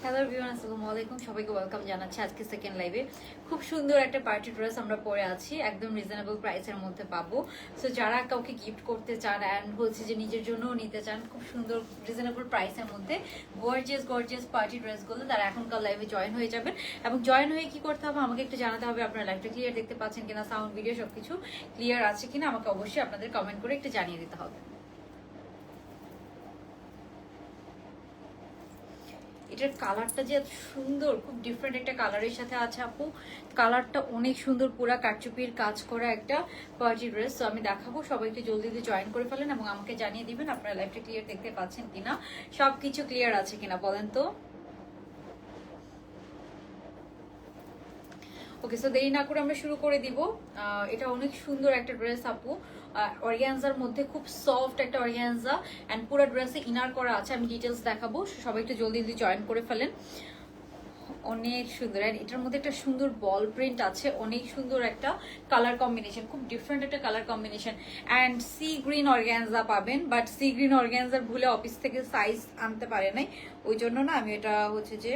Hello everyone, আসসালামু আলাইকুম। সবাইকে ওয়েলকাম জানাচ্ছি আজকে সেকেন্ড লাইভে। খুব সুন্দর একটা পার্টি ড্রেস আমরা পরে আছি, একদম রিজনেবল প্রাইসের মধ্যে পাবো। সো যারা কাউকে গিফট করতে চান অ্যান্ড হচ্ছে যে নিজের জন্যও নিতে চান, খুব সুন্দর রিজনেবল প্রাইসের মধ্যে গর্জিয়াস পার্টি ড্রেসগুলো, তারা এখনকার লাইভে জয়েন হয়ে যাবেন। এবং জয়েন হয়ে কি করতে হবে, আমাকে একটু জানাতে হবে আপনার লাইভটা ক্লিয়ার দেখতে পাচ্ছেন কিনা, সাউন্ড ভিডিও সবকিছু ক্লিয়ার আছে কিনা আমাকে অবশ্যই আপনাদের কমেন্ট করে একটু জানিয়ে দিতে হবে। এটার কালারটা যে এত সুন্দর, খুব ডিফারেন্ট একটা কালারের সাথে আছে আপু। কালারটা অনেক সুন্দর, পুরা কারচুপির কাজ করা একটা পার্টি ড্রেস। তো আমি দেখাবো, সবাইকে জলদি জয়েন করে ফেলেন এবং আমাকে জানিয়ে দিবেন আপনারা লাইভটা ক্লিয়ার দেখতে পাচ্ছেন কিনা, সবকিছু ক্লিয়ার আছে কিনা বলেন তো। ওকে, সো দেরি না করে আমরা শুরু করে দিব। এটা অনেক সুন্দর একটা ড্রেস আপু, অর্গানজার মধ্যে খুব সফট একটা অর্গানজা অ্যান্ড পুরো ড্রেসে ইনার করা আছে। আমি ডিটেলস দেখাবো, সবাই একটু জলদি জয়েন করে ফেলেন। অনেক সুন্দর, অ্যান্ড এটার মধ্যে একটা সুন্দর বল প্রিন্ট আছে, অনেক সুন্দর একটা কালার কম্বিনেশন, খুব ডিফারেন্ট একটা colour combination. And sea green organza পাবেন, বাট সি গ্রিন অর্গানজার ভুলে অফিস থেকে সাইজ আনতে পারে নাই, ওই জন্য না আমি এটা হচ্ছে যে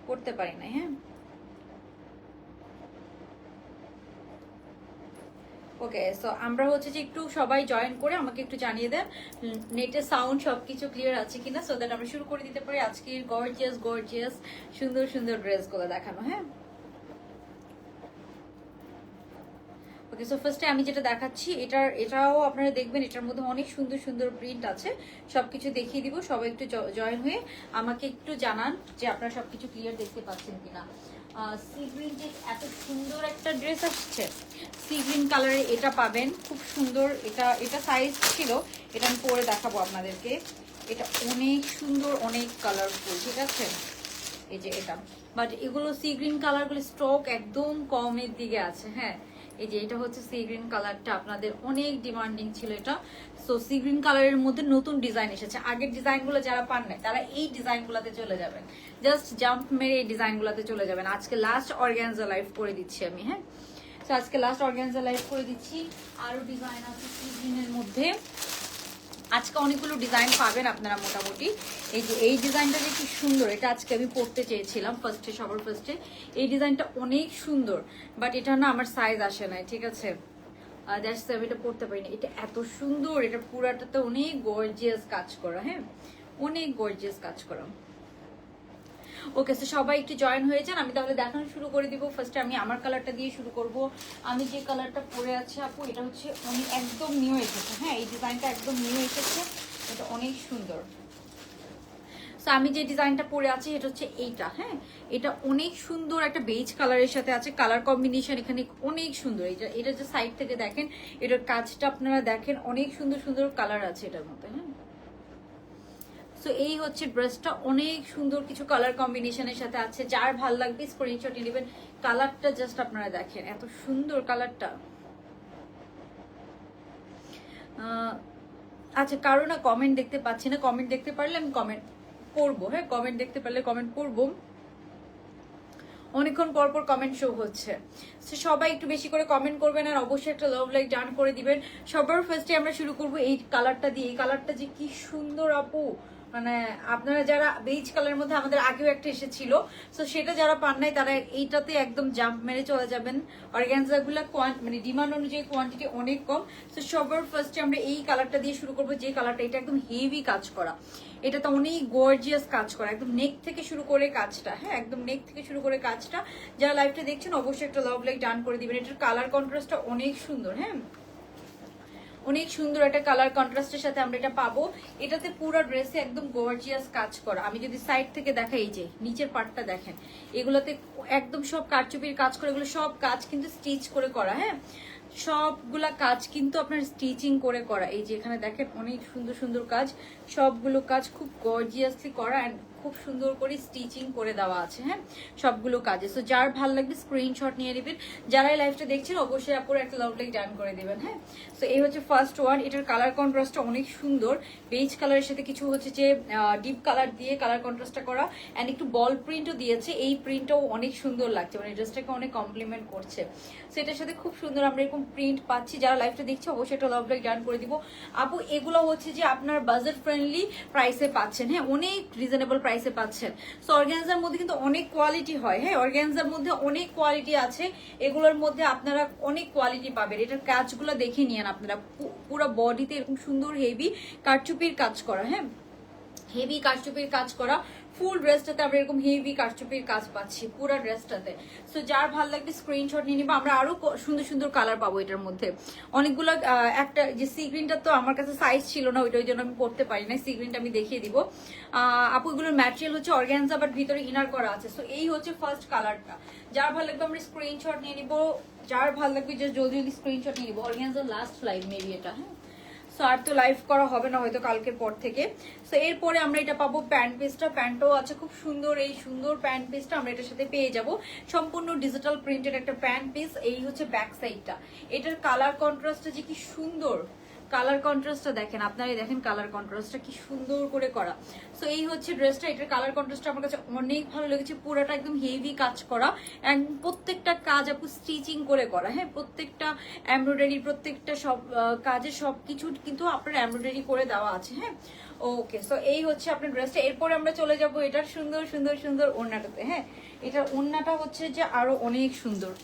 করতে পারি নাই। হ্যাঁ, ওকে, সো আমরা হচ্ছে যে একটু সবাই জয়েন করে আমাকে একটু জানিয়ে দেন নেটের সাউন্ড সবকিছু ক্লিয়ার আছে কিনা, সো দ্যাট আমরা শুরু করে দিতে পারি আজকের গর্জিয়াস সুন্দর সুন্দর ড্রেসগুলো দেখানো। হ্যাঁ, ওকে, সো ফার্স্টে আমি যেটা দেখাচ্ছি এটাও আপনারা দেখবেন, এটার মধ্যে অনেক সুন্দর সুন্দর প্রিন্ট আছে, সবকিছু দেখিয়ে দিব। সবাই একটু জয়েন হয়ে আমাকে একটু জানান যে আপনারা সবকিছু ক্লিয়ার দেখতে পাচ্ছেন কিনা। সি গ্রিন যে এত সুন্দর একটা ড্রেস আসছে, সি গ্রিন কালারে এটা পাবেন, খুব সুন্দর। এটা সাইজ ছিল, এটা আমি পরে দেখাবো আপনাদেরকে। এটা অনেক সুন্দর, অনেক কালারফুল, ঠিক আছে। এই যে এটা, বাট এগুলো সি গ্রিন কালারগুলো স্টক একদম কমের দিকে আছে। হ্যাঁ, এই যে এটা হচ্ছে সি গ্রিন কালারটা, আপনাদের অনেক ডিমান্ডিং ছিল এটা। সো সি গ্রিন কালারের মধ্যে নতুন ডিজাইন এসেছে, আগের ডিজাইনগুলো যারা পান নাই তারা এই ডিজাইনগুলোতে চলে যাবেন, জাস্ট জাম্প মেরে এই ডিজাইনগুলোতে চলে যাবেন। আজকে লাস্ট অর্গানজা লাইভ করে দিচ্ছি আমি। হ্যাঁ, তো আজকে লাস্ট অর্গানজা লাইভ করে দিচ্ছি। আরো ডিজাইন আছে সি গ্রিনের মধ্যে, আজকে অনেকগুলো ডিজাইন পাবেন আপনারা মোটামুটি। এই যে এই ডিজাইনটা যে কি সুন্দর, এটা আজকে আমি পরতে চেয়েছিলাম সবার ফার্স্টে। এই ডিজাইনটা অনেক সুন্দর, বাট এটা না আমার সাইজ আসে নাই, ঠিক আছে। দ্যাটস আমি এটা পরতে পারিনি। এটা এত সুন্দর, এটা পুরাটাতে অনেক গর্জিয়াস কাজ করা। হ্যাঁ, অনেক গর্জিয়াস কাজ করা। ওকে, তো সবাই একটু জয়েন হয়ে যান, আমি তাহলে দেখানো শুরু করে দিব। ফার্স্টে আমি আমার কালারটা দিয়ে শুরু করব। আমি যে কালারটা পরে আছি আপু, এটা হচ্ছে একদম নিউ এসেছে। হ্যাঁ, এই ডিজাইনটা একদম নিউ এসেছে, এটা অনেক সুন্দর। সো আমি যে ডিজাইনটা পরে আছি এটা হচ্ছে এইটা। হ্যাঁ, এটা অনেক সুন্দর একটা বেজ কালারের সাথে আছে, কালার কম্বিনেশন এখানে অনেক সুন্দর। এটা যে সাইড থেকে দেখেন, এটার কাজটা আপনারা দেখেন, অনেক সুন্দর সুন্দর কালার আছে এটার মধ্যে। হ্যাঁ, সো এই হচ্ছে ড্রেসটা, অনেক সুন্দর কিছু কালার কম্বিনেশনের সাথে আছে। যার ভাল লাগবে স্ক্রিনশট নিয়ে নেবেন। কালারটা জাস্ট আপনারা দেখেন, এত সুন্দর কালারটা। আচ্ছা, কারো না কমেন্ট দেখতে পাচ্ছি না, কমেন্ট দেখতে পারলে আমি কমেন্ট করবো। হ্যাঁ, কমেন্ট দেখতে পারলে কমেন্ট করবো। অনেকক্ষণ পর পর কমেন্ট শো হচ্ছে, তো সবাই একটু বেশি করে কমেন্ট করবেন আর অবশ্যই একটা লাভ লাইক ডান করে দিবেন। সবার ফার্স্টে আমরা শুরু করব এই কালারটা দিয়ে। এই কালারটা যে কি সুন্দর আপু, মানে আপনারা যারা বেজ কালারের মধ্যে আমাদের আগেও একটা এসেছিল, তো সেটা যারা পান নাই তারা এইটাতে একদম জাম্প মেরে চলে যাবেন। অর্গানজাগুলো মানে ডিমান্ড অনুযায়ী কোয়ান্টিটি অনেক কম। তো সবার ফার্স্টে আমরা এই কালারটা দিয়ে শুরু করবো, যে কালারটা, এটা একদম হেভি কাজ করা, এটাতে অনেক গর্জিয়াস কাজ করা, একদম নেক থেকে শুরু করে কাজটা। হ্যাঁ, একদম নেক থেকে শুরু করে কাজটা। যারা লাইভটা দেখছেন অবশ্যই একটা লাভ লাইক ডান করে দিবেন। এটার কালার কন্ট্রাস্টটা অনেক সুন্দর। হ্যাঁ, অনেক সুন্দর একটা কালার কন্ট্রাস্টের সাথে আমরা এটা পাবো। এটাতে পুরো ড্রেসে একদম গর্জিয়াস কাজ করা। আমি যদি সাইড থেকে দেখাই, এই যে নিচের পার্টটা দেখেন, এগুলোতে একদম সব কারচুপির কাজ করে, এগুলো সব কাজ কিন্তু স্টিচ করে করা। হ্যাঁ, সবগুলা কাজ কিন্তু আপনার স্টিচিং করে করা। এই যে এখানে দেখেন অনেক সুন্দর সুন্দর কাজ, সবগুলো কাজ খুব গর্জিয়াসলি করা অ্যান্ড খুব সুন্দর করে স্টিচিং করে দেওয়া আছে। হ্যাঁ, সবগুলো কাজে। সো যার ভালো লাগবে স্ক্রিনশট নিয়ে নেবেন। যারা এই লাইভটা দেখছেন অবশ্যই আপুর একটা লাভ লাইক ডান করে দিবেন। হ্যাঁ, সো এই হচ্ছে ফার্স্ট ওয়ান। এটার কালার কন্ট্রাস্টটা অনেক সুন্দর, বেজ কালারের সাথে কিছু হচ্ছে যে ডিপ কালার দিয়ে কালার কন্ট্রাস্টটা করা অ্যান্ড একটু বল প্রিন্টও দিয়েছে। এই প্রিন্টটাও অনেক সুন্দর লাগছে, মানে ড্রেসটাকে অনেক কমপ্লিমেন্ট করছে। সো এটার সাথে খুব সুন্দর আমরা এরকম প্রিন্ট পাচ্ছি। যারা লাইভটা দেখছে অবশ্যই একটা লাভ লাইক ডান করে দিব। আপু এগুলো হচ্ছে যে আপনার বাজেট ফ্রেন্ডলি প্রাইসে পাচ্ছেন। হ্যাঁ, অনেক রিজনেবল প্রাইস প্রাইসে পাচ্ছেন। সো অর্গানজার মধ্যে কিন্তু অনেক কোয়ালিটি হয়, হ্যাঁ অর্গানজার মধ্যে অনেক কোয়ালিটি আছে, এগুলোর মধ্যে আপনারা অনেক কোয়ালিটি পাবেন। এটার কাজগুলো দেখে নিয়েন আপনারা, পুরো বডিতে এরকম সুন্দর হেভি কারচুপির কাজ করা, হ্যাঁ হেভি কারচুপির কাজ করা। ফুল ড্রেসটাতে আমরা এরকম হেভি কারচুপির কাজ পাচ্ছি পুরো ড্রেসটাতে। সো যার ভালো লাগবে স্ক্রিনশট নিয়ে নিবো। আমরা আরো সুন্দর সুন্দর কালার পাবো এটার মধ্যে অনেকগুলো। একটা যে সি গ্রিনটা তো আমার কাছে সাইজ ছিল না, ওই জন্য আমি পড়তে পারি না। সি গ্রিনটা আমি দেখিয়ে দিব আপু। এগুলোর ম্যাটেরিয়াল হচ্ছে অর্গানজা, বাট ভিতরে ইনার করা আছে। সো এই হচ্ছে ফার্স্ট কালারটা। যার ভালো লাগবে আমরা স্ক্রিনশট নিয়ে নিবো, যার ভালো লাগবে জাস্ট জলদি জলদি স্ক্রিনশট নিয়ে নিবো। অর্গানজা লাস্ট লাইভ মেবি এটা, হ্যাঁ সো আর তো লাইভ করা হবে না হয়তো কালকের পর থেকে। সো এরপরে আমরা এটা পাবো প্যান্ট পিসটা। প্যান্টও আছে খুব সুন্দর, এই সুন্দর প্যান্ট পিসটা আমরা এটার সাথে পেয়ে যাব। সম্পূর্ণ ডিজিটাল প্রিন্টেড একটা প্যান্ট পিস। এই হচ্ছে ব্যাক সাইডটা। এটার কালার কন্ট্রাস্টটা যে কি সুন্দর, কালার কন্ট্রাস্টটা দেখেন, আপনারাই দেখেন কালার কন্ট্রাস্টটা কি সুন্দর করে করা। সো এই হচ্ছে ড্রেসটা। এটার কালার কন্ট্রাস্টটা আমার কাছে অনেক ভালো লেগেছে। পুরোটা একদম হেভি কাজ করা, এন্ড প্রত্যেকটা কাজ আপু স্টিচিং করে করা, হ্যাঁ প্রত্যেকটা এমব্রয়ডারি, প্রত্যেকটা সব কাজে সবকিছু কিন্তু আপনার এমব্রয়ডারি করে দেওয়া আছে, হ্যাঁ ওকে। সো এই হচ্ছে আপনার ড্রেসটা। এরপরে আমরা চলে যাব এটার সুন্দর সুন্দর সুন্দর ওড়নাটাতে, হ্যাঁ এটার ওড়নাটা হচ্ছে যে আরো অনেক সুন্দর।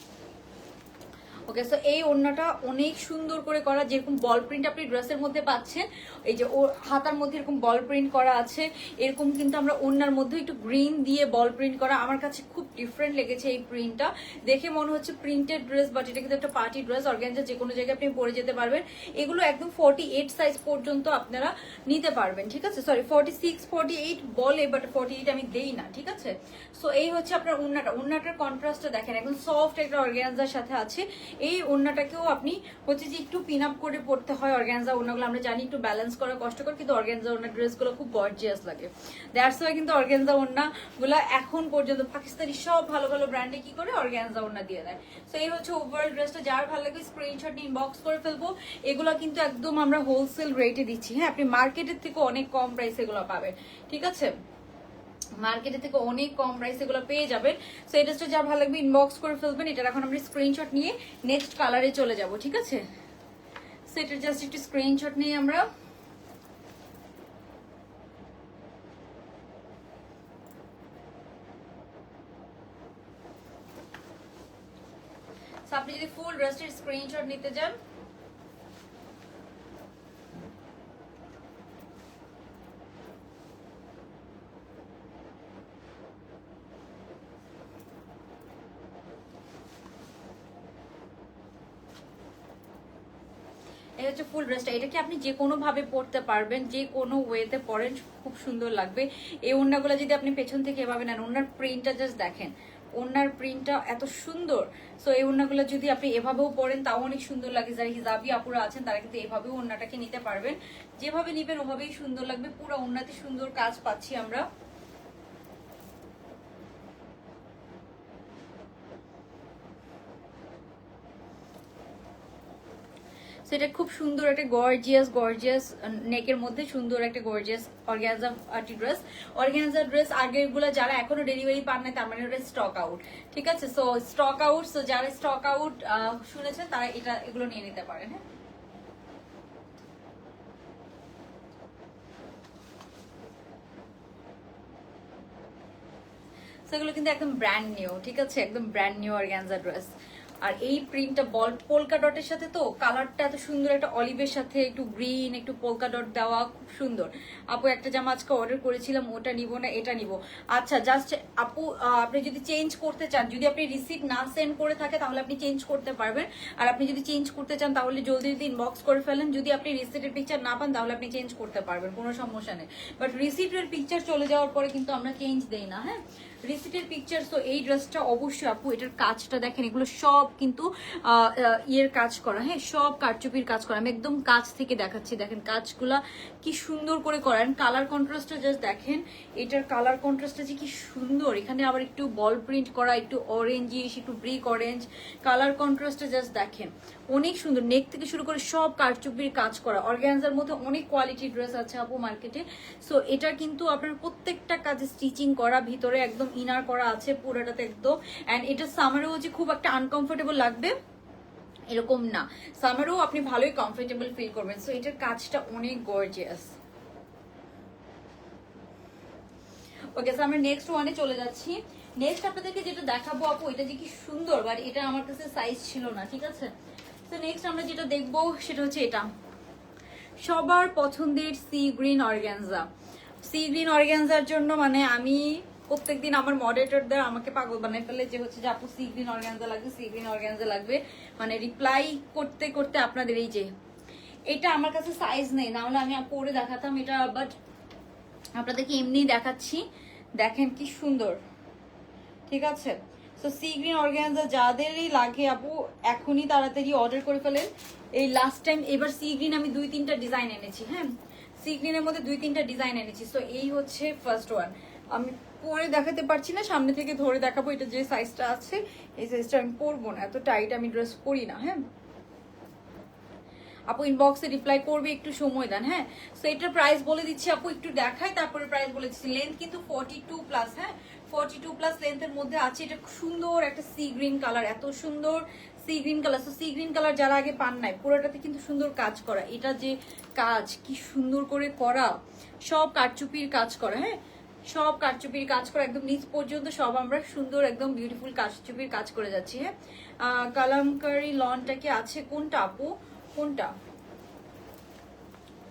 ওকে সো এই ওড়নাটা অনেক সুন্দর করে করা, যেরকম বল প্রিন্ট আপনি ড্রেসের মধ্যে পাচ্ছেন, এই যে ও হাতার মধ্যে এরকম বল প্রিন্ট করা আছে, এরকম কিন্তু আমরা ওড়নার মধ্যে একটু গ্রিন দিয়ে বল প্রিন্ট করা। আমার কাছে খুব ডিফারেন্ট লেগেছে এই প্রিন্টটা, দেখে মনে হচ্ছে প্রিন্টেড ড্রেস, বাট এটা কিন্তু একটা পার্টি ড্রেস। অর্গানজা যে কোনো জায়গায় আপনি পরে যেতে পারবেন। এগুলো একদম 48 সাইজ পর্যন্ত আপনারা নিতে পারবেন, ঠিক আছে। সরি 46 48 বলে, বাট 48 আমি দেই না, ঠিক আছে। সো এই হচ্ছে আপনার ওড়নাটা। ওড়নাটার কন্ট্রাস্টটা দেখেন, একদম সফট একটা অর্গানজার সাথে আছে। এই ওড়নাটাকেও আপনি হচ্ছে যে একটু পিন আপ করে পড়তে হয়। অর্গানজা ওড়নাগুলো আমরা জানি একটু ব্যালেন্স করা কষ্টকর, কিন্তু অর্গানজা ওড়না ড্রেসগুলো খুব গর্জিয়াস লাগে। দ্যাটস ওয়াই কিন্তু অর্গানজা ওড়নাগুলো এখন পর্যন্ত পাকিস্তানি সব ভালো ভালো ব্র্যান্ডে কি করে অর্গানজা ওড়না দিয়ে দেয়। সো এই হচ্ছে ওভারঅল ড্রেসটা। যার ভালো লাগে স্ক্রিনশট নিয়ে ইনবক্স করে ফেলবো। এগুলো কিন্তু একদম আমরা হোলসেল রেটে দিচ্ছি, হ্যাঁ আপনি মার্কেটের থেকে অনেক কম প্রাইসে এগুলো পাবেন, ঠিক আছে মার্কেটের থেকে অনেক কম প্রাইসে এগুলো পেয়ে যাবেন। সো এই ড্রেসটা যা ভালো লাগবে ইনবক্স করে ফেলবেন। এটা এখন আমরা স্ক্রিনশট নিয়ে নেক্সট কালারে চলে যাব, ঠিক আছে। সো এটা জাস্ট একটু স্ক্রিনশট নিয়ে আমরা আপনি যদি ফুল ড্রেসের স্ক্রিনশট নিতে চান এই হচ্ছে ফুল ড্রেসটা। এটা কি আপনি যে কোনো ভাবে পরতে পারবেন, যে কোনো ওয়েতে পরেন খুব সুন্দর লাগবে। এই ওড়নাগুলো যদি আপনি পেছন থেকে এভাবে নেন, ওড়নার প্রিন্টটা জাস্ট দেখেন, ওড়নার প্রিন্টটা এত সুন্দর। সো এই ওড়নাগুলো যদি আপনি এভাবেও পরেন তাও অনেক সুন্দর লাগে। যারা হিজাবি আপুরা আছেন তারা কিন্তু এভাবেও ওড়নাটাকে নিতে পারবেন, যেভাবে নিবেন ওভাবেই সুন্দর লাগবে। পুরো ওড়নাতে সুন্দর কাজ পাচ্ছি আমরা। সেটা খুব সুন্দর একটা গর্জিয়াস নেকের মধ্যে সুন্দর একটা gorgeous organza dress. Organza dress আগেরগুলো যারা এখনো ডেলিভারি পান না, তার মানে ওটা স্টক আউট, ঠিক আছে। সো স্টক আউট, সো যারা স্টক আউট শুনেছেন তারা এগুলো নিয়ে নিতে পারেন, হ্যাঁ সেগুলো কিন্তু একদম ব্র্যান্ড নিউ, ঠিক আছে একদম ব্র্যান্ড নিউ অর্গানজা ড্রেস। আর এই প্রিন্টটা বল পোলকা ডটের সাথে, তো কালারটা এত সুন্দর, একটা অলিভের সাথে একটু গ্রিন একটু পোলকা ডট দেওয়া, খুব সুন্দর। আপু একটা জামা আজকে অর্ডার করেছিলাম, ওটা নিব না এটা নিব? আচ্ছা জাস্ট আপু আপনি যদি চেঞ্জ করতে চান, যদি আপনি রিসিপ্ট না সেন্ড করে থাকে তাহলে আপনি চেঞ্জ করতে পারবেন। আর আপনি যদি চেঞ্জ করতে চান তাহলে জলদি যদি ইনবক্স করে ফেলেন। যদি আপনি রিসিপ্টের পিকচার না পান তাহলে আপনি চেঞ্জ করতে পারবেন, কোনো সমস্যা নেই। বাট রিসিপ্টের পিকচার চলে যাওয়ার পরে কিন্তু আমরা চেঞ্জ দেই না, হ্যাঁ রিসিটের পিকচার। তো এই ড্রেসটা অবশ্যই আপু এটার কাজটা দেখেন, এগুলো সব কিন্তু ইয়ের কাজ করা, হ্যাঁ সব কারচুপির কাজ করা। আমি একদম কাছ থেকে দেখাচ্ছি, দেখেন কাজগুলা কি সুন্দর করে করেন। কালার কন্ট্রাস্টটা জাস্ট দেখেন, এটার কালার কন্ট্রাস্টটা যে কি সুন্দর। এখানে আবার একটু বল প্রিন্ট করা, একটু অরেঞ্জিশ একটু ব্রিক অরেঞ্জ, কালার কন্ট্রাস্টটা জাস্ট দেখেন অনেক সুন্দর। নেক থেকে শুরু করে সব কারচুপির কাজ করা। অর্গানজার মধ্যে অনেক কোয়ালিটির ড্রেস আছে আপু মার্কেটে। সো এটা কিন্তু আপনার প্রত্যেকটা কাজে স্টিচিং করা, ভিতরে একদম ইনার করা আছে পুরোটাতে একদম। এন্ড এটা সামারেও যে খুব একটা আনকমফোর্টেবল লাগবে এরকম না, সামারেও আপনি ভালোই কমফোর্টেবল ফিল করবেন। সো এটার কাজটা অনেক গর্জিয়াস। ওকে, সো আমরা নেক্সট ওয়ানে চলে যাচ্ছি। নেক্সট আপনাদেরকে যেটা দেখাবো আপু, এটা যে কি সুন্দর, বাট এটা আমার কাছে সাইজ ছিল না, ঠিক আছে। তো নেক্সট আমরা যেটা দেখবো সেটা হচ্ছে এটা, সবার পছন্দের sea green organza. Sea green organza জন্য মানে আমি প্রত্যেকদিন আমার মডারেটরদের আমাকে পাগল বানাই ফেলে, যে হচ্ছে যে আপু সি গ্রিন অর্গানজা লাগবে, সি গ্রিন অর্গানজা লাগবে, মানে রিপ্লাই করতে করতে আপনাদের এই যে এটা আমার কাছে সাইজ নেই, না হলে আমি পরে দেখাতাম এটা, বাট আপনাদেরকে এমনি দেখাচ্ছি। দেখেন কি সুন্দর, ঠিক আছে। সো সি গ্রিন অর্গানজা যাদেরই লাগে আপু এখনই তাড়াতাড়ি অর্ডার করে ফেলেন। এই লাস্ট টাইম এবার সি গ্রিন আমি 2-3টা ডিজাইন এনেছি, হ্যাঁ সি গ্রিনের মধ্যে 2-3টা ডিজাইন এনেছি। সো এই হচ্ছে ফার্স্ট ওয়ান, আমি পরে দেখাতে পারছি না, সামনে থেকে ধরে দেখাবো। এটা যে সাইজটা আছে এই সাইজটা আমি পরবো না, এত টাইট আমি ড্রেস পরি না, হ্যাঁ আপু ইনবক্সে রিপ্লাই করবে, একটু সময় দেন, হ্যাঁ। সো এটার প্রাইস বলে দিচ্ছি আপু, একটু দেখাই তারপরে প্রাইস বলে দিচ্ছি। লেন্থ কিন্তু 42+, হ্যাঁ 42+ লেন্থের মধ্যে আছে। এটা সুন্দর একটা সি গ্রিন কালার, এত সুন্দর sea green colour. So sea green colour যারা আগে পান নাই, পুরোটাতে কিন্তু সুন্দর কাজ করা। এটা যে কাজ কি সুন্দর করে করা, সব কারচুপির কাজ করা, হ্যাঁ সব কারচুপির কাজ করা, একদম নিচ পর্যন্ত সব আমরা সুন্দর একদম বিউটিফুল কারচুপির কাজ করে যাচ্ছি, হ্যাঁ। কালামকারি লনটা কি আছে কোনটা আপু, কোনটা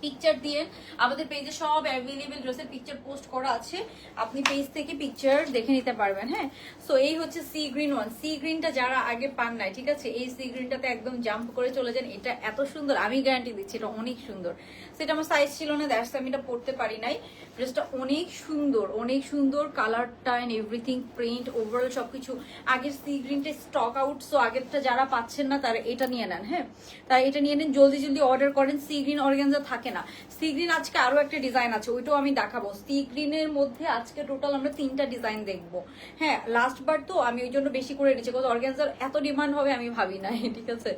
পিকচার দিয়ে আমাদের পেজে সব অ্যাভেলেবেল ড্রেসের পিকচার পোস্ট করা আছে, আপনি পেজ থেকে পিকচার দেখে নিতে পারবেন, হ্যাঁ। সো এই হচ্ছে সি গ্রিন ওয়ান। সি গ্রিনটা যারা আগে পান নাই, ঠিক আছে, এই সি গ্রিনটাতে একদম জাম্প করে চলে যান। এটা এত সুন্দর, আমি গ্যারান্টি দিচ্ছি এটা অনেক সুন্দর। সেটা আমার সাইজ ছিল না, দ্যাটস আমি এটা পরতে পারি নাই। ড্রেসটা অনেক সুন্দর, অনেক সুন্দর, কালারটা এন্ড এভরিথিং, প্রিন্ট ওভারঅল সবকিছু। আগের সি গ্রিনটা স্টক আউট, সো আগেরটা যারা পাচ্ছেন না তারা এটা নিয়ে নেন, হ্যাঁ তারা এটা নিয়ে নেন, জলদি জলদি অর্ডার করেন। সি গ্রিন অর্গানজা থাকে না। সি গ্রিন আজকে আরো একটা ডিজাইন আছে, ওইটাও আমি দেখাবো। সি গ্রিনের মধ্যে আজকে টোটাল আমরা 3টা ডিজাইন দেখবো, হ্যাঁ লাস্ট বার তো আমি ওই জন্য বেশি করে নিচ্ছি, কারণ অর্গানজার এত ডিমান্ড হবে আমি ভাবি নাই, ঠিক আছে,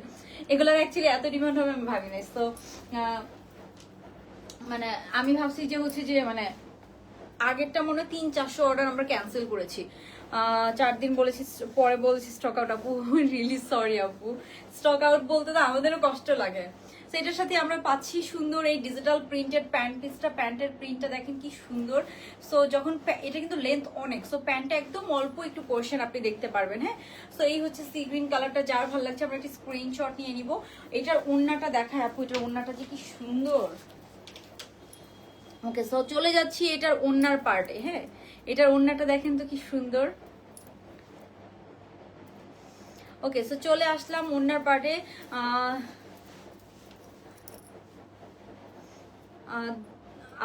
এগুলোর অ্যাকচুয়ালি এত ডিমান্ড হবে আমি ভাবি নাই। তো মানে আমি ভাবছি যে হচ্ছে যে মানে আগেরটা মনে হয় 300-400 অর্ডার আমরা ক্যান্সেল করেছি, 4 দিন বলেছি, পরে বলেছি স্টক আউট। আপু রিয়েলি সরি আপু, স্টক আউট বলতে তো আমাদেরও কষ্ট লাগে। সেটার সাথে আমরা পাচ্ছি সুন্দর এই ডিজিটাল প্রিন্টেড প্যান্ট পিসটা, প্যান্টের প্রিন্টটা দেখেন কি সুন্দর। সো যখন এটা কিন্তু লেন্থ অনেক, সো প্যান্টটা একদম অল্প একটু পোর্শন আপনি দেখতে পারবেন, হ্যাঁ। সো এই হচ্ছে সি গ্রিন কালারটা, যার ভালো লাগছে আমরা একটা স্ক্রিনশট নিয়ে নিব। এটার ওড়নাটা দেখায় আপু, এটার ওড়নাটা যে কি সুন্দর। ওকে, সো চলে যাচ্ছি এটার ওড়নার পার্টে, হ্যাঁ এটার ওড়নাটা দেখেন তো কি সুন্দর। ওকে, সো চলে আসলাম ওড়নার পার্টে।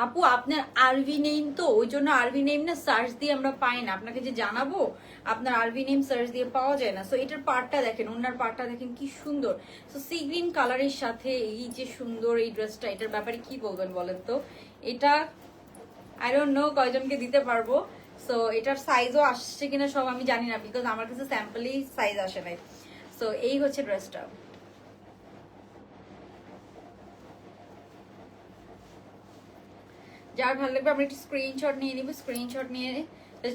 আপু আপনার আরভি নেম তো, ওই জন্য আরভি নেম না সার্চ দিয়ে আমরা পাই না, আপনাকে যে জানাবো আপনার আরভি নেম সার্চ দিয়ে পাওয়া যায় না। সো এটার পার্টটা দেখেন, ওনার পার্টটা দেখেন কি সুন্দর। সো সি গ্রিন কালারের সাথে এই যে সুন্দর এই ড্রেসটা, এটার ব্যাপারে কি বলবেন বলেন তো। এটা আই ডোন্ট নো কয়জনকে দিতে পারবো। সো এটার সাইজও আসছে কিনা সব আমি জানি না, বিকজ আমার কাছে স্যাম্পলই সাইজ আসে নাই। সো এই হচ্ছে ড্রেসটা। যার ভালো লাগবে আমরা একটু স্ক্রিনশট নিয়ে নিব, স্ক্রিনশট নিয়ে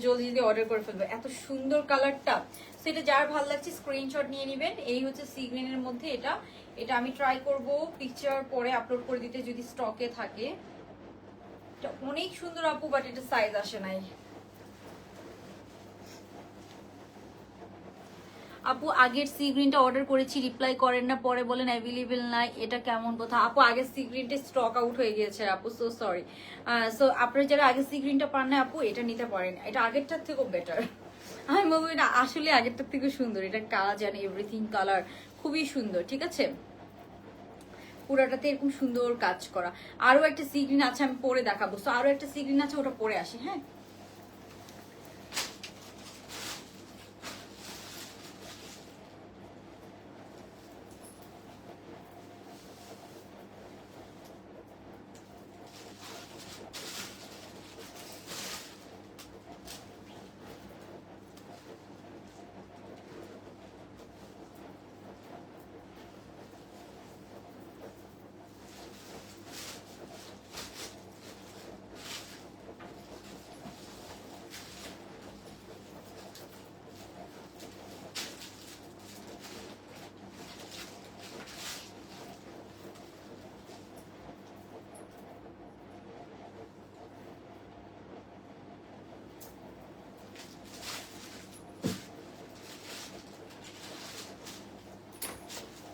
জলদি জলদি অর্ডার করে ফেলবো। এত সুন্দর কালারটা, সেটা যার ভালো লাগছে স্ক্রিনশট নিয়ে নেবেন। এই হচ্ছে সি গ্রিনের মধ্যে এটা, এটা আমি ট্রাই করব পিকচার পরে আপলোড করে দিতে যদি স্টকে থাকে। এটা অনেক সুন্দর আপু, বাট এটা সাইজ আসে নাই। আপু আগের সি গ্রিনটা অর্ডার করেছি, রিপ্লাই করেন না, পরে বলেন অ্যাভেলেবেল নাই, এটা কেমন কথা। আপু আগের সি গ্রিনটা স্টক আউট হয়ে গিয়েছে আপু, সো সরি। সো আপনারা যারা আগের সি গ্রিনটা পান না আপু, এটা নিতে পারেন, এটা আগেরটার থেকেও বেটার। আমি বলবো এটা আসলে আগেরটার থেকে সুন্দর, এটা কাজ অ্যান্ড এভরিথিং কালার খুবই সুন্দর, ঠিক আছে, পুরাটাতে এরকম সুন্দর কাজ করা। আরো একটা সি গ্রিন আছে আমি পরে দেখাবো। সো আরো একটা সি গ্রিন আছে, ওটা পরে আসি, হ্যাঁ।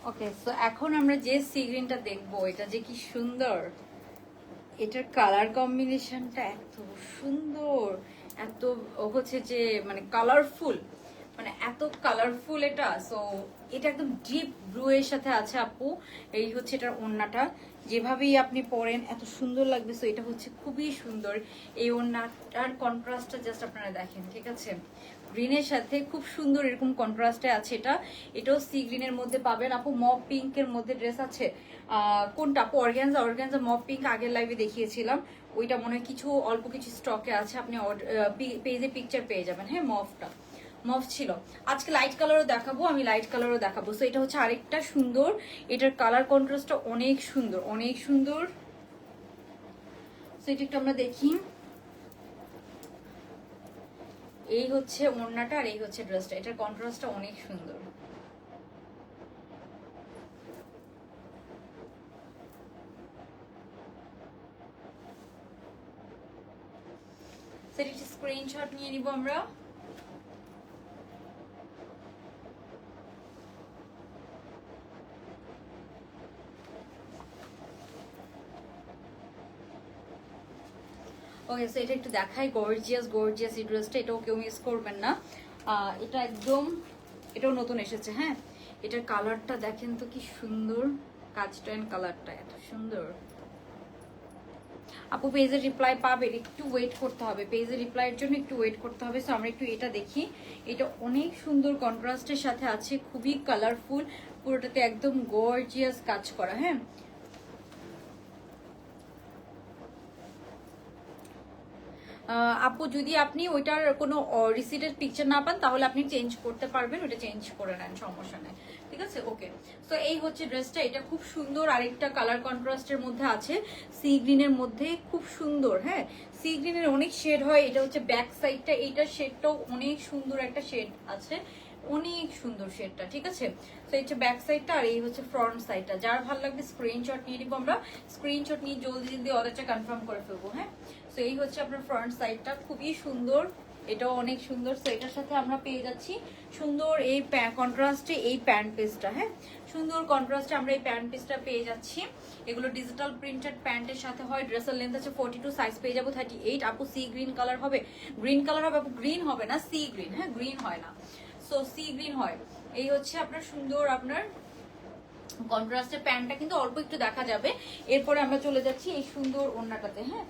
ওকে, সো এখন আমরা যে সি গ্রিনটা দেখবো, এটা যে কি সুন্দর, এটার কালার কম্বিনেশনটা এত সুন্দর, এত হচ্ছে যে মানে কালারফুল, মানে এত কালারফুল এটা। সো এটা একদম ডিপ ব্লু এর সাথে আছে আপু। এই হচ্ছে এটার ওড়নাটা, যেভাবেই আপনি পরেন এত সুন্দর লাগবে। সো এটা হচ্ছে খুবই সুন্দর। এই ওড়নাটার কন্ট্রাস্টটা জাস্ট আপনারা দেখেন, ঠিক আছে? গ্রিনের সাথে খুব সুন্দর এরকম কন্ট্রাস্টে আছে এটা। এটাও সি গ্রিনের মধ্যে পাবেন আপু। মপ পিঙ্কের মধ্যে ড্রেস আছে। কোনটা আপু? অর্গানজা। অর্গানজা মপ পিঙ্ক আগের লাইভে দেখিয়েছিলাম, ওইটা মনে হয় কিছু অল্প কিছু স্টকে আছে, আপনি পেজে পিকচার পেয়ে যাবেন। হ্যাঁ, মফটা মফ ছিল। আজকে লাইট কালারও দেখাবো, আমি লাইট কালারও দেখাবো। সো এটা হচ্ছে আরেকটা সুন্দর, এটার কালার কন্ট্রাস্টটা অনেক সুন্দর, অনেক সুন্দর। সো এটা একটু আমরা দেখি। এই হচ্ছে ওড়নাটা আর এই হচ্ছে ড্রেসটা, এটার কন্ট্রাস্টটা অনেক সুন্দর। সেটা একটা স্ক্রিনশট নিয়ে নিব আমরা। ওকে, সো এটা একটু দেখাই। গর্জিয়াস গর্জিয়াস এই ড্রেসটা, এটাও কেউ মিস করবেন না। এটা একদম, এটাও নতুন এসেছে। হ্যাঁ, এটার কালারটা দেখেন তো কি সুন্দর, কাজটা এন্ড কালারটা এত সুন্দর। আপু পেজের রিপ্লাই পাবেন, একটু ওয়েট করতে হবে, পেজের রিপ্লাইয়ের জন্য একটু ওয়েট করতে হবে। সো আমরা একটু এটা দেখি। এটা অনেক সুন্দর কন্ট্রাস্টের সাথে আছে, খুবই কালারফুল, পুরোটাতে একদম গর্জিয়াস কাজ করা। হ্যাঁ, আপু যদি আপনি ওইটার কোনো রিসিটের পিকচার না পান তাহলে আপনি চেঞ্জ করতে পারবেন, ওটা চেঞ্জ করে নেন, সমস্যা নেই, ঠিক আছে? ওকে, তো এই হচ্ছে ড্রেসটা, এটা খুব সুন্দর। আরেকটা কালার কন্ট্রাস্টের মধ্যে আছে, সি গ্রিনের মধ্যে, খুব সুন্দর। হ্যাঁ, সি গ্রিনের অনেক শেড হয়। এটা হচ্ছে ব্যাক সাইডটা, এইটার শেডটাও অনেক সুন্দর একটা শেড আছে, অনেক সুন্দর শেডটা, ঠিক আছে? তো এই হচ্ছে ব্যাক সাইডটা আর এই হচ্ছে ফ্রন্ট সাইডটা। যার ভালো লাগবে স্ক্রিনশট নিয়ে নিবো আমরা, স্ক্রিনশট নিয়ে জলদি জলদি অর্ডারটা কনফার্ম করে ফেলবো। হ্যাঁ, তো এই হচ্ছে আপনার ফ্রন্ট সাইডটা, খুবই সুন্দর, এটাও অনেক সুন্দর। তো এটার সাথে আমরা পেয়ে যাচ্ছি সুন্দর এই কন্ট্রাস্টে এই প্যান্ট পিসটা। হ্যাঁ, সুন্দর কন্ট্রাস্টে আমরা এই প্যান্ট পিসটা পেয়ে যাচ্ছি। এগুলো ডিজিটাল প্রিন্টেড প্যান্টের সাথে হয়। ড্রেসের লেন্থ আছে 42, সাইজ পেয়ে যাবো 38। আপু সি গ্রিন কালার হবে, গ্রিন কালার হবে আপু, গ্রিন হবে না, সি গ্রিন। হ্যাঁ, গ্রিন হয় না, সো সি গ্রিন হয়। এই হচ্ছে আপনার সুন্দর আপনার কন্ট্রাস্টের প্যান্টটা, কিন্তু অল্প একটু দেখা যাবে। এরপরে আমরা চলে যাচ্ছি এই সুন্দর ওড়নাটাতে। হ্যাঁ,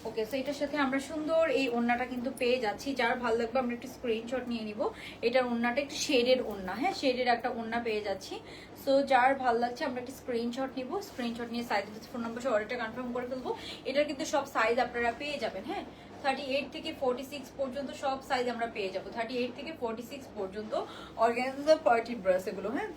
ওকে, সো এটার সাথে আমরা সুন্দর এই ওড়নাটা কিন্তু পেয়ে যাচ্ছি। যার ভালো লাগবে আমরা একটু স্ক্রিনশট নিয়ে নিব। এটার ওড়নাটা একটু শেডের ওড়না। হ্যাঁ, শেডের একটা ওড়না পেয়ে যাচ্ছি। সো যার ভালো লাগছে আমরা একটু স্ক্রিনশট নিব, স্ক্রিনশট নিয়ে সাইজ ফোন নম্বর সহ অর্ডারটা কনফার্ম করে ফেলবো। এটার কিন্তু সব সাইজ আপনারা পেয়ে যাবেন। হ্যাঁ, 38 থেকে 46 পর্যন্ত সব সাইজ আমরা পেয়ে যাবো, 38 থেকে 46 পর্যন্ত অর্গানজা পার্টি ড্রেস এগুলো। হ্যাঁ,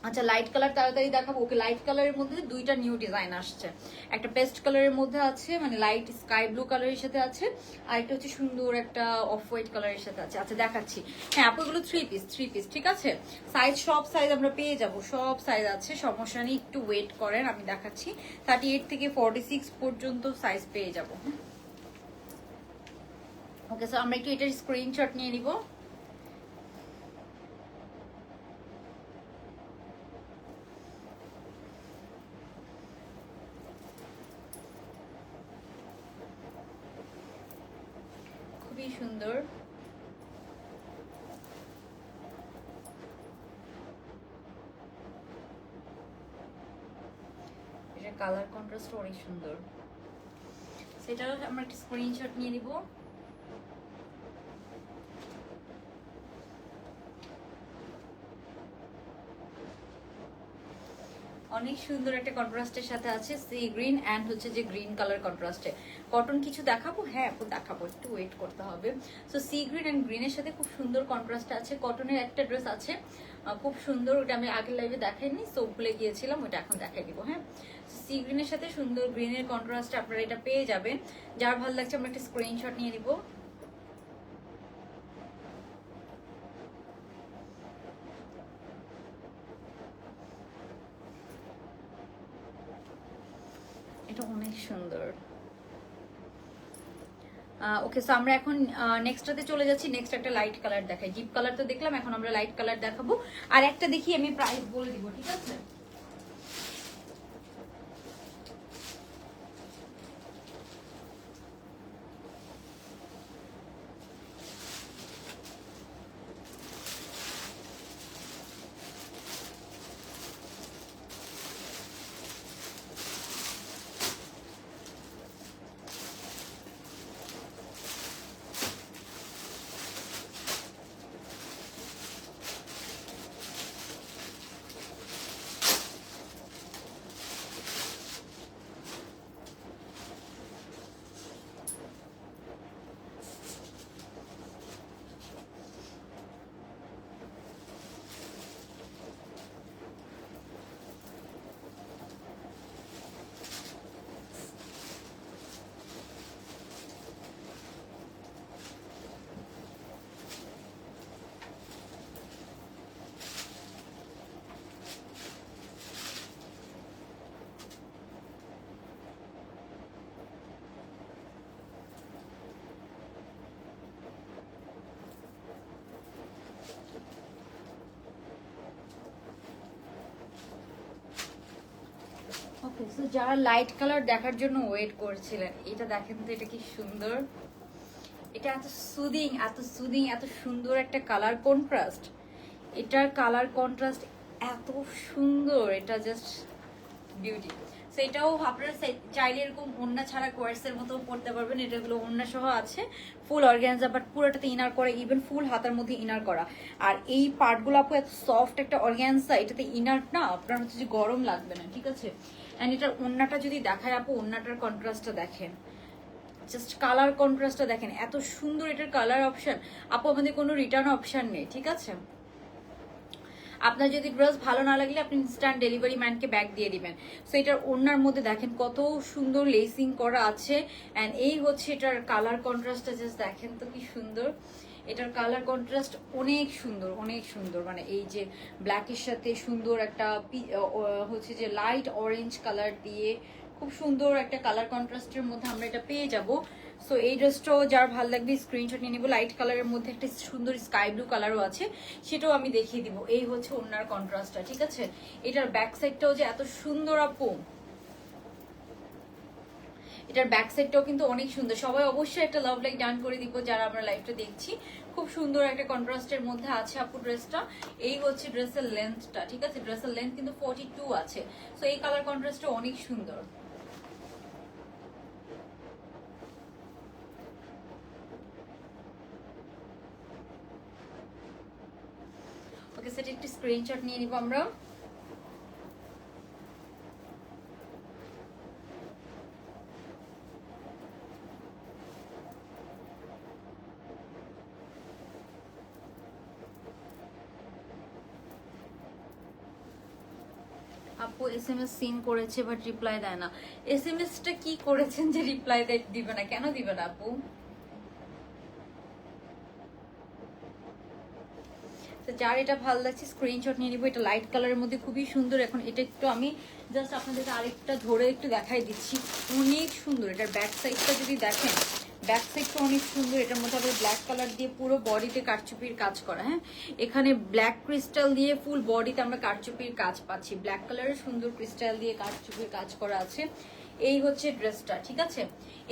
আচ্ছা লাইট কালার তাড়াতাড়ি দেখাবো। ওকে, লাইট কালারের মধ্যে দুইটা নিউ ডিজাইন আসছে, একটা পেস্ট কালারের মধ্যে আছে, মানে লাইট স্কাই ব্লু কালারের সাথে আছে, আর একটা হচ্ছে সুন্দর একটা অফ হোয়াইট কালারের সাথে আছে। আচ্ছা দেখাচ্ছি। হ্যাঁ আপু, এগুলো থ্রি পিস, থ্রি পিস, ঠিক আছে? সাইজ সব সাইজ আমরা পেয়ে যাব, সব সাইজ আছে, সমস্যা নেই, একটু ওয়েট করেন, আমি দেখাচ্ছি। 38 থেকে 46 পর্যন্ত সাইজ পেয়ে যাব। ওকে, সো আমরা একটু এটার স্ক্রিনশট নিয়ে নিব। খুবই সুন্দর। এটার কালার কন্ট্রাস্ট অনেক সুন্দর। সেটাও আমরা একটা স্ক্রিনশট নিয়ে নিব। অনেক সুন্দর একটা কন্ট্রাস্টের সাথে আছে, সি গ্রিন অ্যান্ড হচ্ছে যে গ্রিন কালার কন্ট্রাস্টে। কটন কিছু দেখাবো? হ্যাঁ আপু দেখাবো, একটু ওয়েট করতে হবে। সো সি গ্রিন অ্যান্ড গ্রিনের সাথে খুব সুন্দর কন্ট্রাস্ট আছে। কটনের একটা ড্রেস আছে খুব সুন্দর, ওটা আমি আগের লাইভে দেখাইনি, সো ভুলে গিয়েছিলাম, ওটা এখন দেখাই দিব। হ্যাঁ, সি গ্রিনের সাথে সুন্দর গ্রিনের কন্ট্রাস্টে আপনারা এটা পেয়ে যাবেন। যার ভালো লাগছে আমরা একটা স্ক্রিনশট নিয়ে নিব। এটা অনেক সুন্দর। ওকে, সো আমরা এখন নেক্সটটাতে চলে যাচ্ছি। নেক্সট একটা লাইট কালার দেখাই। ডিপ কালার তো দেখলাম, এখন আমরা লাইট কালার দেখাবো। আর একটা দেখি, আমি প্রাইস বলে দিব, ঠিক আছে? ওকে, সো যারা লাইট কালার দেখার জন্য ওয়েট করছিলেন, এটা দেখেন তো, এটা কি সুন্দর। এটা এত সুদিং, এত সুদিং, এত সুন্দর একটা কালার কন্ট্রাস্ট। এটার কালার কন্ট্রাস্ট এত সুন্দর, এটা জাস্ট বিউটি। সো এটাও আপনারা চাইলে এরকম ওড়না ছাড়া কোয়ার্সের মতো পরতে পারবেন। এটা হলো ওড়না সহ আছে, ফুল অর্গানজা, বাট পুরোটাতে ইনার করা, ইভেন ফুল হাতার মধ্যে ইনার করা। আর এই পার্টগুলো আপু এত সফট একটা অর্গানজা, এটাতে ইনার না আপনার হচ্ছে যে গরম লাগবে না, ঠিক আছে? অ্যান্ড এটার ওড়নাটা যদি দেখায় আপু, ওড়নাটার কন্ট্রাস্টটা দেখেন, জাস্ট কালার কন্ট্রাস্টটা দেখেন, এত সুন্দর এটার কালার অপশন। আপু আমাদের কোনো রিটার্ন অপশন নেই, ঠিক আছে? আপনার যদি ড্রেস ভালো না লাগলে আপনি ইনস্ট্যান্ট ডেলিভারি ম্যানকে ব্যাক দিয়ে দিবেন। সো এটার ওড়নার মধ্যে দেখেন কত সুন্দর লেসিং করা আছে। অ্যান্ড এই হচ্ছে এটার কালার কন্ট্রাস্টটা, জাস্ট দেখেন তো কি সুন্দর। এটার কালার কন্ট্রাস্ট অনেক সুন্দর, অনেক সুন্দর। মানে এই যে ব্ল্যাকের সাথে সুন্দর একটা হচ্ছে যে লাইট অরেঞ্জ কালার দিয়ে খুব সুন্দর একটা কালার কন্ট্রাস্টের মধ্যে আমরা এটা পেয়ে যাব। সো এই ড্রেসটাও যার ভালো লাগবে স্ক্রিনশট নিয়ে নিব। লাইট কালারের মধ্যে একটা সুন্দর স্কাই ব্লু কালারও আছে, সেটাও আমি দেখিয়ে দিব। এই হচ্ছে ওনার কন্ট্রাস্টটা, ঠিক আছে? এটার ব্যাক সাইডটাও যে এত সুন্দর আপু, এটার ব্যাক সাইডটাও কিন্তু অনেক সুন্দর। সবাই অবশ্যই একটা লাভ লাইক ডান করে দিব যারা আমরা লাইভটা দেখছি। খুব সুন্দর একটা কন্ট্রাস্টের মধ্যে আছে আপু ড্রেসটা। এই হচ্ছে ড্রেসের লেন্থটা, ঠিক আছে? ড্রেসের লেন্থ কিন্তু 42 আছে। সো এই কালার কন্ট্রাস্টটা অনেক সুন্দর। ওকে, সেটা একটি স্ক্রিনশট নিয়ে নিব আমরা। আপু SMS সিন করেছে বাট রিপ্লাই দেয় না। SMS টা কি করেছেন যে রিপ্লাই দিবে না? কেন দিবে না আপু? তো যার এটা ভালো লাগছে স্ক্রিনশট নিয়ে নিব। এটা লাইট কালারের মধ্যে খুবই সুন্দর। এখন এটা একটু আমি জাস্ট আপনাদেরকে আরেকটা ধরে একটু দেখাই দিচ্ছি, অনেক সুন্দর। এটার ব্যাক সাইডটা যদি দেখেন, ব্যাক সাইডটা অনেক সুন্দর। এটার মধ্যে আবার ব্ল্যাক কালার দিয়ে পুরো বডিতে কারচুপির কাজ করা। হ্যাঁ, এখানে ব্ল্যাক ক্রিস্টাল দিয়ে ফুল বডিতে আমরা কারচুপির কাজ পাচ্ছি। ব্ল্যাক কালারের সুন্দর ক্রিস্টাল দিয়ে কারচুপির কাজ করা আছে। এই হচ্ছে ড্রেসটা, ঠিক আছে?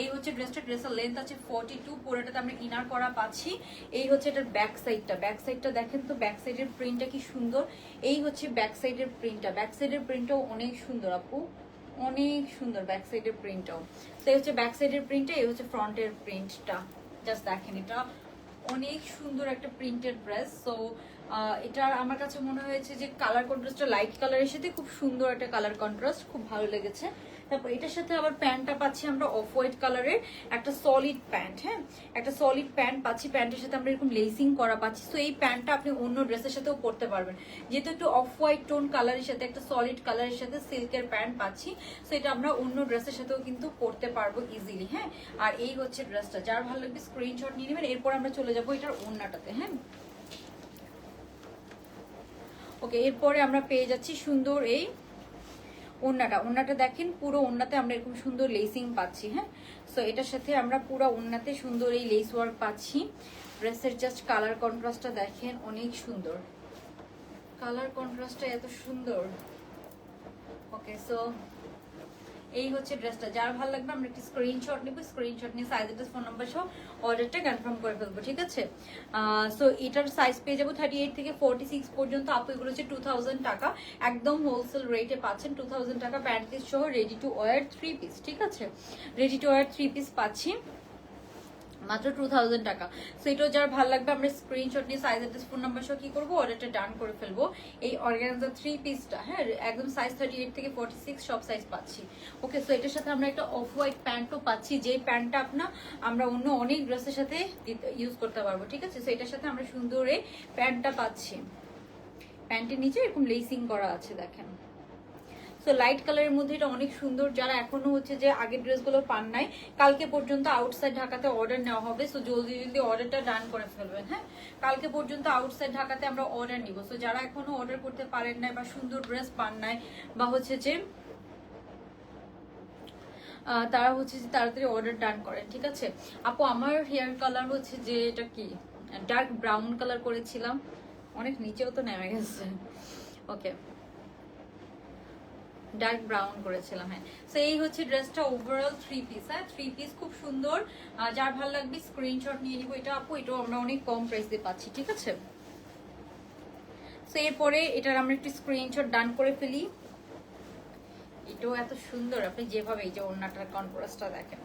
এই হচ্ছে ড্রেসটা। ড্রেসের লেন্থ আছে 42, পুরোটাতে আমরা ইনার করা পাচ্ছি। এই হচ্ছে এটার ব্যাক সাইডটা। ব্যাক সাইডটা দেখেন তো, ব্যাক সাইডের প্রিন্টটা কি সুন্দর। এই হচ্ছে ব্যাক সাইডের প্রিন্টটা। ব্যাক সাইডের প্রিন্টটাও অনেক সুন্দর আপু, অনেক সুন্দর ব্যাক সাইডের প্রিন্টটাও। তো এই হচ্ছে ব্যাক সাইডের প্রিন্টটা, এই হচ্ছে ফ্রন্টের প্রিন্টটা। জাস্ট দেখেন, এটা অনেক সুন্দর একটা প্রিন্টেড ড্রেস। সো এটা আমার কাছে মনে হয়েছে যে কালার কন্ট্রাস্টটা লাইট কালারের সাথে খুব সুন্দর একটা কালার কন্ট্রাস্ট, খুব ভালো লেগেছে। তারপর এটার সাথে আবার প্যান্টটা পাচ্ছি আমরা অফ হোয়াইট কালারের একটা সলিড প্যান্ট। হ্যাঁ, একটা সলিড প্যান্ট পাচ্ছি। প্যান্টের সাথে আমরা এরকম লেসিং করা পাচ্ছি। সো এই প্যান্টটা আপনি অন্য ড্রেসের সাথেও পরতে পারবেন, যেহেতু একটু অফ হোয়াইট টোন কালারের সাথে একটা সলিড কালারের সাথে সিল্কের প্যান্ট পাচ্ছি। সো এটা আমরা অন্য ড্রেসের সাথেও কিন্তু পরতে পারবো ইজিলি। হ্যাঁ, আর এই হচ্ছে ড্রেসটা। যার ভালো লাগবে স্ক্রিনশট নিয়ে নেবেন। এরপর আমরা চলে যাবো এটার ওড়নাটাতে। হ্যাঁ, ওকে, এরপরে আমরা পেয়ে যাচ্ছি সুন্দর এই ওড়নাটা দেখেন, পুরো ওড়নাতে আমরা এরকম সুন্দর লেসিং পাচ্ছি। হ্যাঁ, সো এটার সাথে আমরা পুরো ওড়নাতে সুন্দর এই লেস ওয়ার্ক পাচ্ছি। ড্রেসের জাস্ট কালার কন্ট্রাস্টটা দেখেন, অনেক সুন্দর কালার কন্ট্রাস্টটা, এত সুন্দর। ওকে, সো এই হচ্ছে ড্রেসটা। যার ভালো লাগবে আমরা একটি স্ক্রিনশট নিব, স্ক্রিনশট নিয়ে সাইজ অ্যাড্রেস ফোন নাম্বার সহ অর্ডারটা কনফার্ম করে ফেলবো, ঠিক আছে? সো এটার সাইজ পেয়ে যাবো 38 থেকে 46 পর্যন্ত। আপু এগুলো হচ্ছে 2000 টাকা, একদম হোলসেল রেটে পাচ্ছেন 2000 টাকা প্যান্ট পিস সহ রেডি টু ওয়্যার 3 পিস, ঠিক আছে? রেডি টু ওয়্যার 3 পিস পাচ্ছি মাত্র 2000 টাকা। সো এটাও যার ভালো লাগবে আমরা স্ক্রিনশট নিয়ে সাইজ অ্যাড্রেস ফোন নাম্বার সহ কি করবো, অর্ডারটা ডান করে ফেলবো। এই অর্গানজা 3 পিসটা, হ্যাঁ, একদম সাইজ 38 থেকে 46 সব সাইজ পাচ্ছি। ওকে, সো এটার সাথে আমরা একটা অফ হোয়াইট প্যান্টও পাচ্ছি, যে প্যান্টটা আমরা অন্য অনেক ড্রেসের সাথে ইউজ করতে পারবো, ঠিক আছে? সো এটার সাথে আমরা সুন্দর এই প্যান্টটা পাচ্ছি। প্যান্টের নিচে এরকম লেসিং করা আছে, দেখেন। সো লাইট কালারের মধ্যে এটা অনেক সুন্দর। যারা এখনো হচ্ছে যে আগের ড্রেসগুলো পান নাই, কালকে পর্যন্ত আউটসাইড ঢাকাতে অর্ডার নেওয়া হবে। সো জলদি জলদি অর্ডারটা ডান করে ফেলবেন। হ্যাঁ, কালকে পর্যন্ত আউটসাইড ঢাকাতে আমরা অর্ডার নিব। সো যারা এখনো অর্ডার করতে পারেন নাই বা সুন্দর ড্রেস পান নাই বা হচ্ছে যে তারা হচ্ছে যে তাড়াতাড়ি অর্ডার ডান করেন, ঠিক আছে? আপু আমার হেয়ার কালার হচ্ছে যে এটা কি ডার্ক ব্রাউন কালার করেছিলাম, অনেক নিচেও তো নেমে গেছে। ওকে, ডার্ক ব্রাউন করেছিলাম। হ্যাঁ, সো এই হচ্ছে ড্রেসটা ওভারঅল 3 পিস। হ্যাঁ, 3 পিস খুব সুন্দর। যার ভালো লাগবে স্ক্রিনশট নিয়ে নিব। এটা আপু এটাও আমরা অনেক কম প্রাইসে পাচ্ছি, ঠিক আছে? সো এরপরে এটার আমরা একটু স্ক্রিনশট ডান করে ফেলি। এটাও এত সুন্দর, আপনি যেভাবে এই যে ওড়নাটার কন্ট্রাস্টটা দেখেন,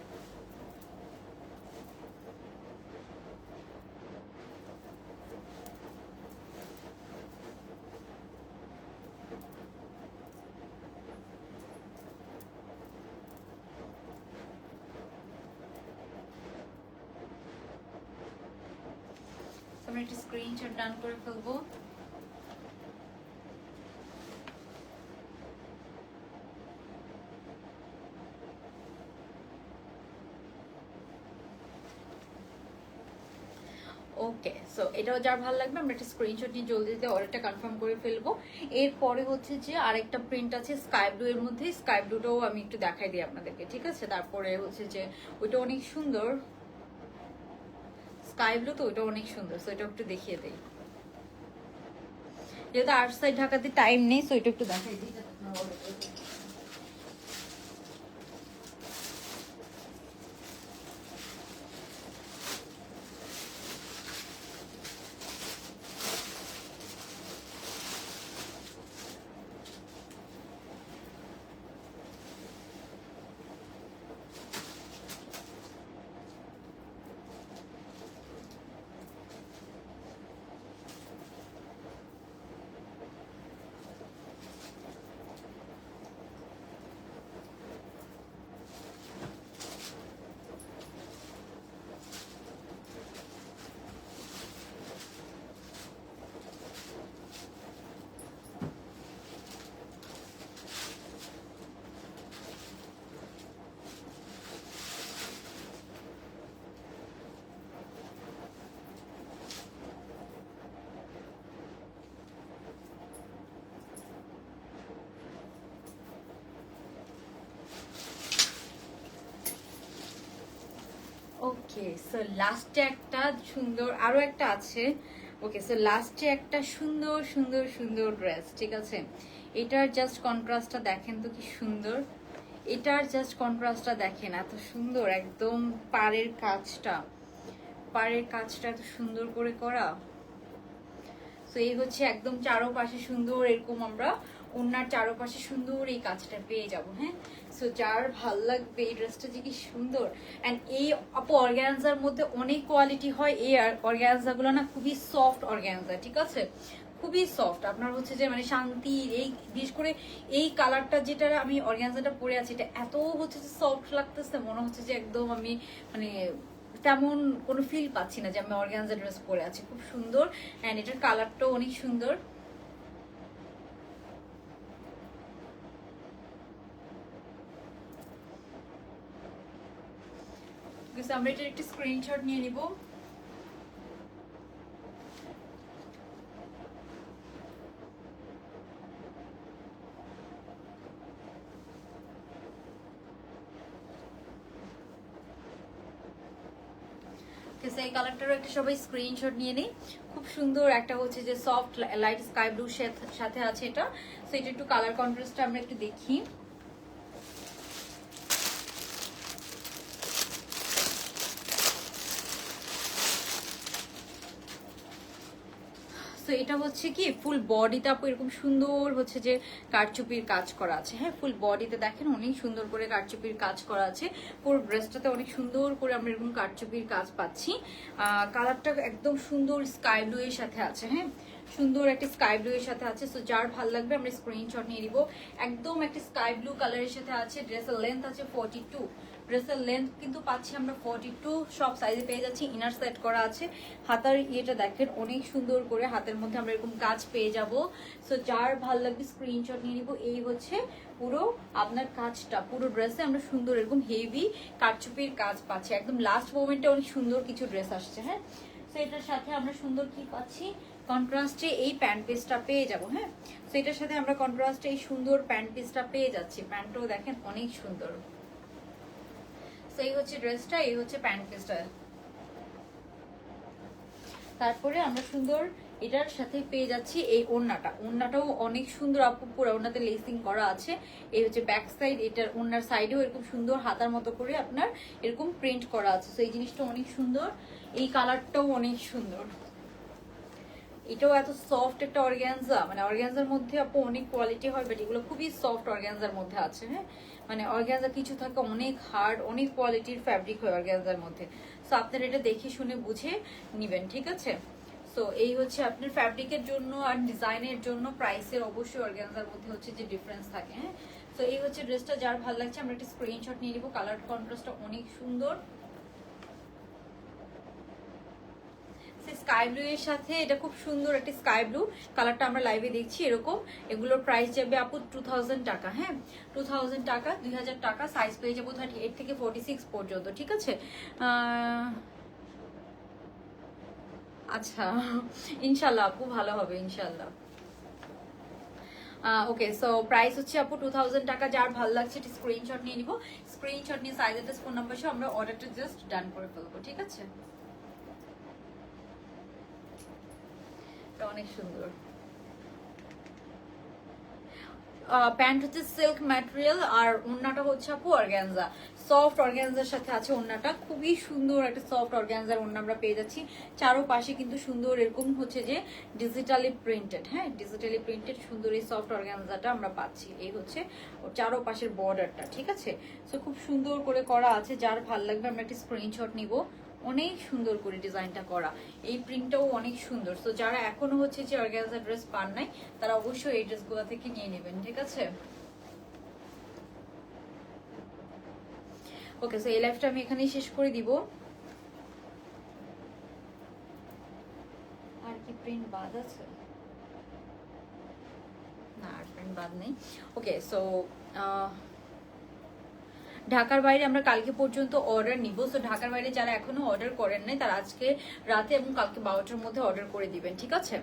আমরা একটা স্ক্রিনশট ডান করে ফেলবো। ওকে, সো এটাও যার ভালো লাগবে আমরা একটা স্ক্রিনশট নিয়ে জলদি জলদি অর্ডারটা কনফার্ম করে ফেলবো। এরপরে হচ্ছে যে আরেকটা প্রিন্ট আছে স্কাই ব্লু এর মধ্যে, স্কাই ব্লুটাও আমি একটু দেখাই দিই আপনাদেরকে, ঠিক আছে? তারপরে হচ্ছে যে ওইটা অনেক সুন্দর, স্কাই ব্লু তো ওইটা অনেক সুন্দর। সো এটা একটু দেখিয়ে দেই, যেহেতু আউটসাইড ঢাকাতে টাইম নেই, সো এটা একটু দেখাই দিই। ওকে, সো লাস্টে একটা সুন্দর আরো একটা আছে। ওকে, সো লাস্টে একটা সুন্দর সুন্দর সুন্দর ড্রেস, ঠিক আছে? এটার জাস্ট কন্ট্রাস্টটা দেখেন তো কি সুন্দর। এটার জাস্ট কন্ট্রাস্টটা দেখেন, এত সুন্দর, একদম পাড়ের কাজটা এত সুন্দর করে করা। সো এই হচ্ছে একদম চারোপাশে সুন্দর এরকম আমরা ওনার চারোপাশে সুন্দর এই কাজটা পেয়ে যাব। হ্যাঁ, সো যার ভাল লাগবে এই ড্রেসটা যে কি সুন্দর। অ্যান্ড এই আপু অর্গানজার মধ্যে অনেক কোয়ালিটি হয়, এই অর্গানজাগুলো না খুবই সফট অর্গানজা, ঠিক আছে? খুবই সফট। আপনার হচ্ছে যে মানে শান্তি, এই বিশেষ করে এই কালারটা যেটা আমি অর্গানজাটা পরে আছি, এটা এত হচ্ছে যে সফট লাগতেছে, মনে হচ্ছে যে একদম আমি মানে তেমন কোনো ফিল পাচ্ছি না যে আমি অর্গানজা ড্রেস পরে আছি। খুব সুন্দর, অ্যান্ড এটার কালারটাও অনেক সুন্দর। আমরা এটার একটি স্ক্রিনশট নিয়ে নিব। এই কালারটারও একটা সবাই স্ক্রিনশট নিয়ে নিই। খুব সুন্দর একটা হচ্ছে যে সফট লাইট স্কাই ব্লু সাথে আছে এটা। সো এটা একটু কালার কন্ট্রাস্টটা আমরা একটু দেখি। তো এটা হচ্ছে কি ফুল বডিতে আপু এরকম সুন্দর হচ্ছে যে কারচুপির কাজ করা আছে। হ্যাঁ, ফুল বডিতে দেখেন অনেক সুন্দর করে কারচুপির কাজ করা আছে। পুরো ড্রেসটাতে অনেক সুন্দর করে আমরা এরকম কারচুপির কাজ পাচ্ছি। কালারটা একদম সুন্দর স্কাই ব্লু এর সাথে আছে। হ্যাঁ, সুন্দর একটা স্কাই ব্লু এর সাথে আছে। সো যার ভালো লাগবে আমরা স্ক্রিনশট নিয়ে নিব। একদম একটা স্কাই ব্লু কালারের সাথে আছে। ড্রেসের লেন্থ আছে 42। ড্রেসের লেন্থ কিন্তু পাচ্ছি আমরা 42। সব সাইজে পেয়ে যাচ্ছি। ইনার সেট করা আছে। হাতার ইয়েটা দেখেন অনেক সুন্দর করে হাতের মধ্যে আমরা এরকম কাজ পেয়ে যাব। সো যার ভালো লাগবে স্ক্রিনশট নিয়ে নিব। এই হচ্ছে পুরো আপনার কাজটা, পুরো ড্রেসে আমরা সুন্দর এরকম হেভি কারচুপির কাজ পাচ্ছি। একদম লাস্ট মোমেন্টে অনেক সুন্দর কিছু ড্রেস আসছে। হ্যাঁ, সো এটার সাথে আমরা সুন্দর কি পাচ্ছি, কন্ট্রাস্টে এই প্যান্ট পিসটা পেয়ে যাব। হ্যাঁ, সো এটার সাথে আমরা কন্ট্রাস্টে এই সুন্দর প্যান্ট পিসটা পেয়ে যাচ্ছি। প্যান্টটাও দেখেন অনেক সুন্দর। সো এই হচ্ছে ড্রেসটা, এই হচ্ছে প্যান্ট পিসটা। তারপরে আমরা সুন্দর এটার সাথে পেয়ে যাচ্ছি এই ওড়নাটা। ওড়নাটাও অনেক সুন্দর আপু, পুরো ওড়নাতে লেসিং করা আছে। এই হচ্ছে ব্যাক সাইড। এটার ওড়নার সাইডেও এরকম সুন্দর হাতার মতো করে আপনার এরকম প্রিন্ট করা আছে। তো এই জিনিসটা অনেক সুন্দর। এই কালারটাও অনেক সুন্দর। এটাও এত সফট একটা অর্গানজা, মানে অর্গানজার মধ্যে আপু অনেক কোয়ালিটি হয়, বাট এগুলো খুবই সফট অর্গানজার মধ্যে আছে। হ্যাঁ, মানে অর্গানজা কিছু থাকে অনেক হার্ড, অনেক কোয়ালিটির ফ্যাব্রিক হয় অর্গানজার মধ্যে। সো আপনারা এটা দেখে শুনে বুঝে নিবেন, ঠিক আছে? সো এই হচ্ছে আপনার ফ্যাব্রিকের জন্য আর ডিজাইনের জন্য প্রাইসের অবশ্যই অর্গানজার মধ্যে হচ্ছে যে ডিফারেন্স থাকে। হ্যাঁ, তো এই হচ্ছে ড্রেসটা। যার ভালো লাগছে আমরা একটা স্ক্রিনশট নিয়ে নিব। কালার কন্ট্রাস্টটা অনেক সুন্দর। স্কাই ব্লু এর সাথে এটা খুব সুন্দর একটা স্কাই ব্লু কালারটা আমরা লাইভে দেখছি এরকম। এগুলোর প্রাইস যাবে আপু 2000 টাকা। হ্যাঁ, 2000 টাকা, 2000 টাকা। সাইজ পেয়ে যাবো 38 থেকে 46 পর্যন্ত, ঠিক আছে? আচ্ছা, ইনশাল্লাহ আপু ভালো হবে ইনশাল্লাহ। ওকে, সো প্রাইস হচ্ছে আপু 2000 টাকা। যার ভালো লাগছে স্ক্রিনশট নিয়ে নিব। স্ক্রিনশট নিয়ে সাইজ অ্যাড্রেস ফোন নাম্বার সহ আমরা অর্ডারটা জাস্ট ডান করে ফেলবো, ঠিক আছে? অনেক সুন্দর। প্যান্ট হচ্ছে সিল্ক ম্যাটেরিয়াল আর ওড়নাটা হচ্ছে আপু অর্গানজা, সফট অর্গানজার সাথে আছে ওড়নাটা। খুবই সুন্দর একটা সফট অর্গানজার ওড়না আমরা পেয়ে যাচ্ছি। চারোপাশে কিন্তু সুন্দর এরকম হচ্ছে যে ডিজিটালি প্রিন্টেড। হ্যাঁ, ডিজিটালি প্রিন্টেড সুন্দর এই সফট অর্গানজাটা আমরা পাচ্ছি। এই হচ্ছে ওর চারোপাশের বর্ডারটা, ঠিক আছে? সো খুব সুন্দর করে করা আছে। যার ভাল লাগবে আমরা একটা স্ক্রিনশট নিব। অনেক সুন্দর করে ডিজাইনটা করা, এই প্রিন্টটাও অনেক সুন্দর। সো যারা এখনো হচ্ছে যে অর্গানজা ড্রেস পান নাই তারা অবশ্যই এই ড্রেসগুলো থেকে নিয়ে নেবেন, ঠিক আছে? ওকে, সো এই লাইফটা আমি এখানেই শেষ করে দিব। আর কি প্রিন্ট বাদ আছে? না, আর প্রিন্ট বাদ নেই। ওকে, সো ঢাকার বাইরে আমরা কালকে পর্যন্ত অর্ডার নিব। সো ঢাকার বাইরে যারা এখনো অর্ডার করেন নাই তারা আজকে রাতে এবং কালকে 12টার মধ্যে অর্ডার করে দিবেন, ঠিক আছে?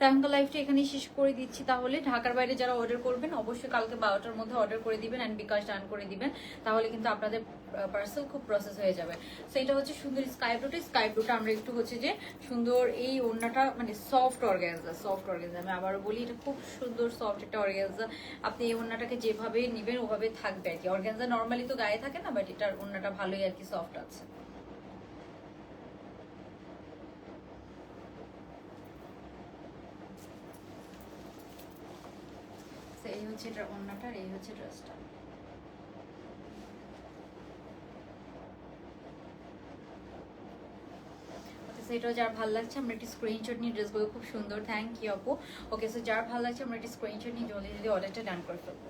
এখনকার লাইফটা এখানেই শেষ করে দিচ্ছি। তাহলে ঢাকার বাইরে যারা অর্ডার করবেন অবশ্যই কালকে 12টার মধ্যে অর্ডার করে দিবেন অ্যান্ড বিকাশ ডান করে দিবেন। তাহলে কিন্তু আপনাদের পার্সেল খুব প্রসেস হয়ে যাবে। সো এটা হচ্ছে সুন্দর স্কাই ব্লুটা। স্কাই ব্লুটা আমরা একটু হচ্ছে যে সুন্দর এই ওড়নাটা, মানে সফট অর্গানজা, সফট অর্গানজা। আমি আবারও বলি এটা খুব সুন্দর সফট একটা অর্গানজা। আপনি এই ওড়নাটাকে যেভাবে নেবেন ওভাবে থাকবে আর কি। অর্গানজা নর্মালি তো গায়ে থাকে না, বাট এটার ওড়নাটা ভালোই আর কি সফট আছে। এই হচ্ছে এটা ওড়নাটা, আর এই হচ্ছে ড্রেসটা। সেটাও যার ভালো লাগছে আমরা একটি স্ক্রিনশট নিয়ে ড্রেসগুলো খুব সুন্দর। থ্যাংক ইউ আপু। ওকে, সো যার ভালো লাগছে আমরা একটি স্ক্রিনশট নিয়ে জলদি অর্ডারটা ডান করে ফেলবো।